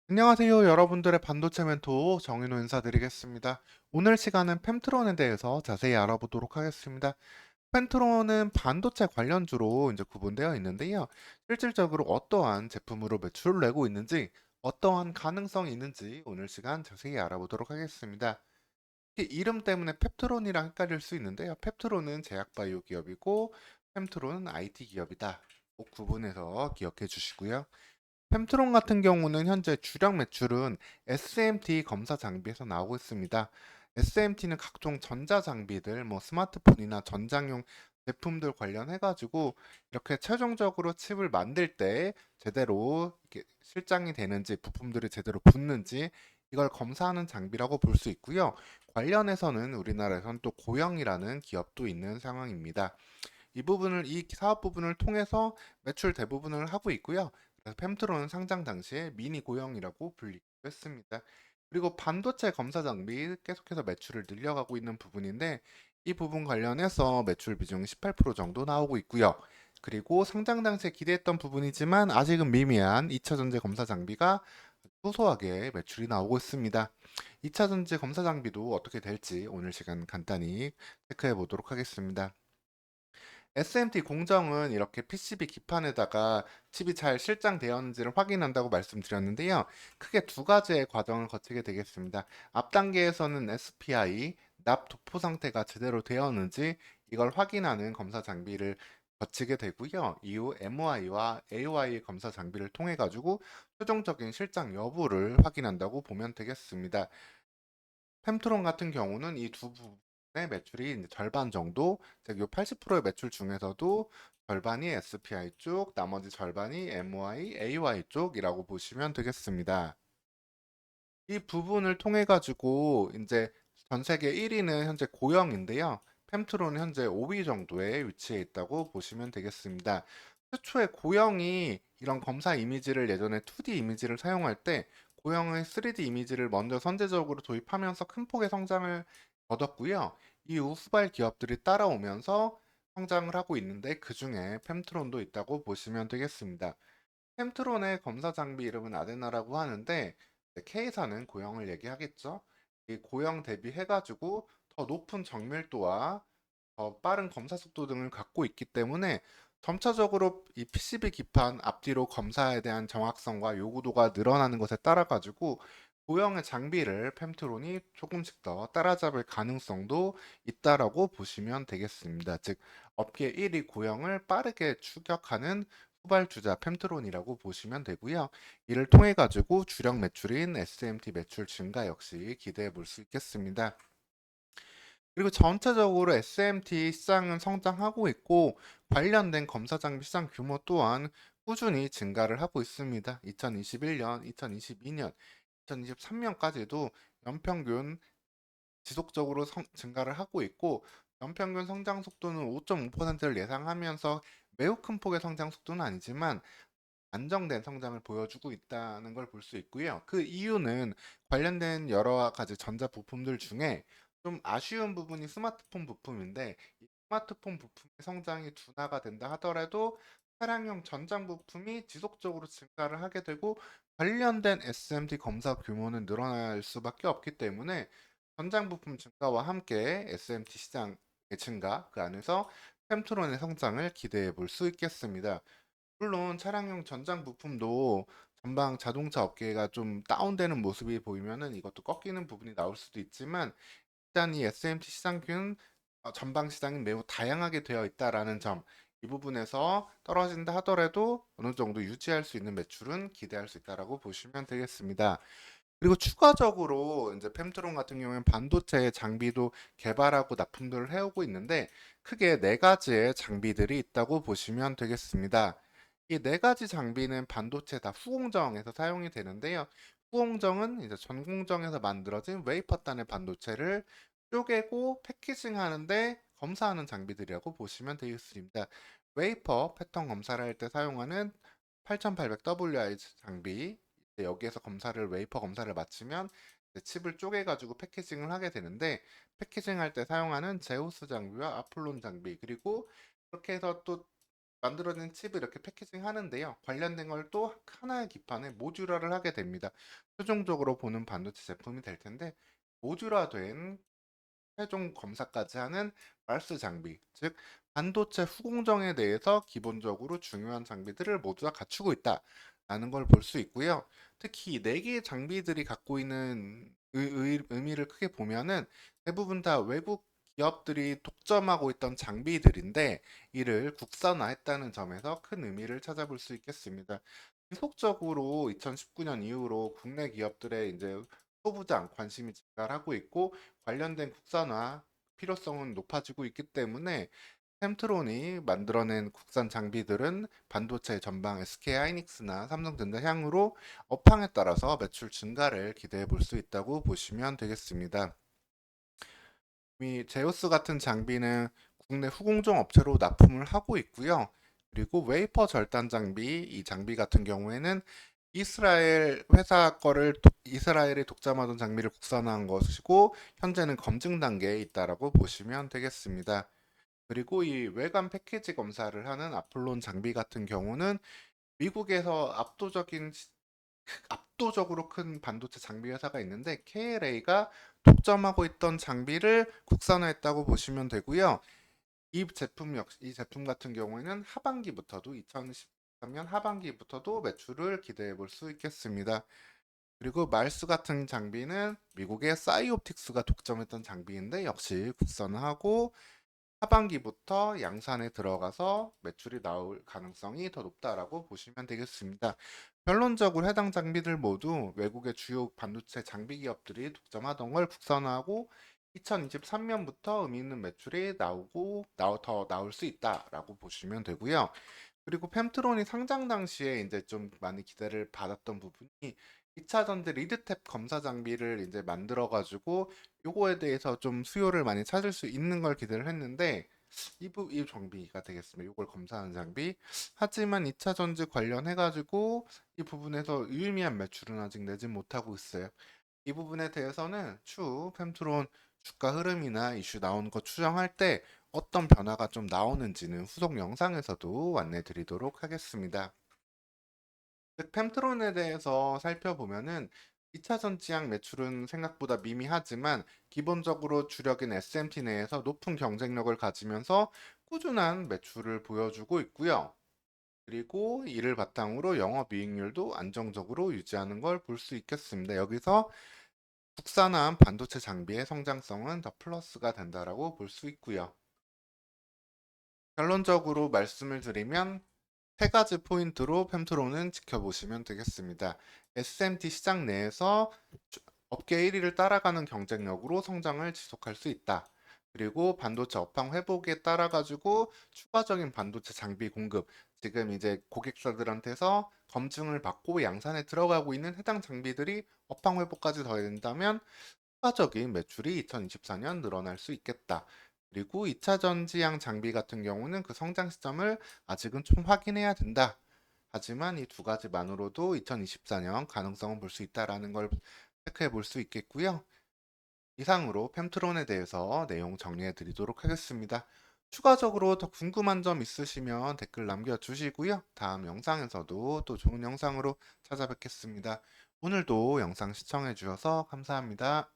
안녕하세요. 여러분들의 반도체 멘토 정인호 인사드리겠습니다. 오늘 시간은 펜트론에 대해서 자세히 알아보도록 하겠습니다. 펜트론은 반도체 관련주로 이제 구분되어 있는데요. 실질적으로 어떠한 제품으로 매출을 내고 있는지, 어떠한 가능성이 있는지 오늘 시간 자세히 알아보도록 하겠습니다. 이름 때문에 펩트론이랑 헷갈릴 수 있는데요. 펩트론은 제약바이오 기업이고, 펜트론은 IT 기업이다. 꼭 구분해서 기억해 주시고요. 펜트론 같은 경우는 현재 주력 매출은 SMT 검사 장비에서 나오고 있습니다. SMT는 각종 전자 장비들, 뭐 스마트폰이나 전장용 제품들 관련해가지고 이렇게 최종적으로 칩을 만들 때 제대로 이렇게 실장이 되는지 부품들이 제대로 붙는지 이걸 검사하는 장비라고 볼 수 있고요. 관련해서는 우리나라에선 또 고영이라는 기업도 있는 상황입니다. 이 사업 부분을 통해서 매출 대부분을 하고 있고요. 그래서 펜트론은 상장 당시에 미니 고형이라고 불리기도 했습니다. 그리고 반도체 검사 장비 계속해서 매출을 늘려가고 있는 부분인데 이 부분 관련해서 매출 비중이 18% 정도 나오고 있고요. 그리고 상장 당시에 기대했던 부분이지만 아직은 미미한 2차 전지 검사 장비가 소소하게 매출이 나오고 있습니다. 2차 전지 검사 장비도 어떻게 될지 오늘 시간 간단히 체크해 보도록 하겠습니다. SMT 공정은 이렇게 PCB 기판에다가 칩이 잘 실장되었는지를 확인한다고 말씀드렸는데요. 크게 두 가지의 과정을 거치게 되겠습니다. 앞 단계에서는 SPI, 납 도포 상태가 제대로 되었는지 이걸 확인하는 검사 장비를 거치게 되고요. 이후 MOI와 AOI 검사 장비를 통해 가지고 최종적인 실장 여부를 확인한다고 보면 되겠습니다. 펜트론 같은 경우는 이 두 부분의 매출이 이제 절반 정도, 즉 요 80%의 매출 중에서도 절반이 SPI 쪽, 나머지 절반이 MOI, AY 쪽이라고 보시면 되겠습니다. 이 부분을 통해 가지고 이제 전 세계 1위는 현재 고영인데요. 펜트론은 현재 5위 정도에 위치해 있다고 보시면 되겠습니다. 최초에 고영이 이런 검사 이미지를 예전에 2D 이미지를 사용할 때 고영의 3D 이미지를 먼저 선제적으로 도입하면서 큰 폭의 성장을 거뒀고요. 이후 후발 기업들이 따라오면서 성장을 하고 있는데 그중에 펜트론도 있다고 보시면 되겠습니다. 펜트론의 검사 장비 이름은 아데나라고 하는데 K사는 고형을 얘기하겠죠. 이 고형 대비해가지고 더 높은 정밀도와 더 빠른 검사 속도 등을 갖고 있기 때문에 점차적으로 이 PCB 기판 앞뒤로 검사에 대한 정확성과 요구도가 늘어나는 것에 따라 가지고 고형의 장비를 펜트론이 조금씩 더 따라잡을 가능성도 있다라고 보시면 되겠습니다. 즉 업계 1위 고형을 빠르게 추격하는 후발주자 펜트론이라고 보시면 되고요. 이를 통해 가지고 주력 매출인 SMT 매출 증가 역시 기대해 볼 수 있겠습니다. 그리고 전체적으로 SMT 시장은 성장하고 있고 관련된 검사 장비 시장 규모 또한 꾸준히 증가를 하고 있습니다. 2021년, 2022년, 2023년까지도 연평균 지속적으로 증가를 하고 있고 연평균 성장 속도는 5.5%를 예상하면서 매우 큰 폭의 성장 속도는 아니지만 안정된 성장을 보여주고 있다는 걸 볼 수 있고요. 그 이유는 관련된 여러 가지 전자 부품들 중에 좀 아쉬운 부분이 스마트폰 부품인데 이 스마트폰 부품의 성장이 둔화가 된다 하더라도 차량용 전장 부품이 지속적으로 증가를 하게 되고 관련된 SMT 검사 규모는 늘어날 수밖에 없기 때문에 전장 부품 증가와 함께 SMT 시장의 증가, 그 안에서 펜트론의 성장을 기대해 볼 수 있겠습니다. 물론 차량용 전장 부품도 전방 자동차 업계가 좀 다운되는 모습이 보이면은 이것도 꺾이는 부분이 나올 수도 있지만 일단 이 SMT 시장균 전방 시장이 매우 다양하게 되어 있다라는 점, 이 부분에서 떨어진다 하더라도 어느 정도 유지할 수 있는 매출은 기대할 수 있다라고 보시면 되겠습니다. 그리고 추가적으로 이제 펜트론 같은 경우에는 반도체 장비도 개발하고 납품들을 해오고 있는데 크게 네 가지의 장비들이 있다고 보시면 되겠습니다. 이 네 가지 장비는 반도체 다 후공정에서 사용이 되는데요. 후공정은 이제 전공정에서 만들어진 웨이퍼단의 반도체를 쪼개고 패키징 하는데 검사하는 장비들이라고 보시면 되겠습니다. 웨이퍼 패턴 검사를 할 때 사용하는 8800WI 장비, 이제 여기에서 웨이퍼 검사를 마치면 이제 칩을 쪼개가지고 패키징을 하게 되는데 패키징 할 때 사용하는 제우스 장비와 아폴론 장비, 그리고 그렇게 해서 또 만들어진 칩을 이렇게 패키징 하는데요. 관련된 걸 또 하나의 기판에 모듈화를 하게 됩니다. 최종적으로 보는 반도체 제품이 될 텐데 모듈화된 최종 검사까지 하는 말스 장비, 즉 반도체 후공정에 대해서 기본적으로 중요한 장비들을 모두 다 갖추고 있다라는 걸 볼 수 있고요. 특히 이 네 개의 장비들이 갖고 있는 의미를 크게 보면은 대부분 다 외국 기업들이 독점하고 있던 장비들인데 이를 국산화했다는 점에서 큰 의미를 찾아볼 수 있겠습니다. 지속적으로 2019년 이후로 국내 기업들의 이제 소부장 관심이 증가하고 있고 관련된 국산화 필요성은 높아지고 있기 때문에 템트론이 만들어낸 국산 장비들은 반도체 전방 SK 하이닉스나 삼성전자 향후로 업황에 따라서 매출 증가를 기대해 볼 수 있다고 보시면 되겠습니다. 이미 제우스 같은 장비는 국내 후공정 업체로 납품을 하고 있고요. 그리고 웨이퍼 절단 장비, 이 장비 같은 경우에는 이스라엘 회사 거를 이스라엘이 독점하던 장비를 국산화한 것이고 현재는 검증 단계에 있다라고 보시면 되겠습니다. 그리고 이 외관 패키지 검사를 하는 아폴론 장비 같은 경우는 미국에서 압도적으로 큰 반도체 장비 회사가 있는데 KLA가 독점하고 있던 장비를 국산화했다고 보시면 되고요. 이 제품 같은 경우에는 하반기부터도 2023년 하반기부터도 매출을 기대해 볼 수 있겠습니다. 그리고 말스 같은 장비는 미국의 사이옵틱스가 독점했던 장비인데 역시 국산화하고 하반기부터 양산에 들어가서 매출이 나올 가능성이 더 높다라고 보시면 되겠습니다. 결론적으로 해당 장비들 모두 외국의 주요 반도체 장비 기업들이 독점하던 걸 국산화하고 2023년부터 의미 있는 매출이 더 나올 수 있다라고 보시면 되고요. 그리고 펜트론이 상장 당시에 이제 좀 많이 기대를 받았던 부분이 2차 전지 리드탭 검사 장비를 이제 만들어 가지고 요거에 대해서 좀 수요를 많이 찾을 수 있는 걸 기대를 했는데 이 장비가 되겠습니다. 요걸 검사하는 장비. 하지만 2차 전지 관련해 가지고 이 부분에서 유의미한 매출은 아직 내지 못하고 있어요. 이 부분에 대해서는 추후 펜트론 주가 흐름이나 이슈 나오는 거 추정할 때 어떤 변화가 좀 나오는지는 후속 영상에서도 안내 드리도록 하겠습니다. 펜트론에 대해서 살펴보면은 2차전 지향 매출은 생각보다 미미하지만 기본적으로 주력인 SMT 내에서 높은 경쟁력을 가지면서 꾸준한 매출을 보여주고 있고요. 그리고 이를 바탕으로 영업이익률도 안정적으로 유지하는 걸 볼 수 있겠습니다. 여기서 국산화한 반도체 장비의 성장성은 더 플러스가 된다라고 볼 수 있고요. 결론적으로 말씀을 드리면 세 가지 포인트로 펜트론은 지켜보시면 되겠습니다. SMT 시장 내에서 업계 1위를 따라가는 경쟁력으로 성장을 지속할 수 있다. 그리고 반도체 업황 회복에 따라 가지고 추가적인 반도체 장비 공급, 지금 이제 고객사들한테서 검증을 받고 양산에 들어가고 있는 해당 장비들이 업황 회복까지 더해진다면 추가적인 매출이 2024년 늘어날 수 있겠다. 그리고 2차 전지향 장비 같은 경우는 그 성장 시점을 아직은 좀 확인해야 된다. 하지만 이 두 가지만으로도 2024년 가능성을 볼 수 있다라는 걸 체크해 볼 수 있겠고요. 이상으로 펜트론에 대해서 내용 정리해 드리도록 하겠습니다. 추가적으로 더 궁금한 점 있으시면 댓글 남겨주시고요. 다음 영상에서도 또 좋은 영상으로 찾아뵙겠습니다. 오늘도 영상 시청해 주셔서 감사합니다.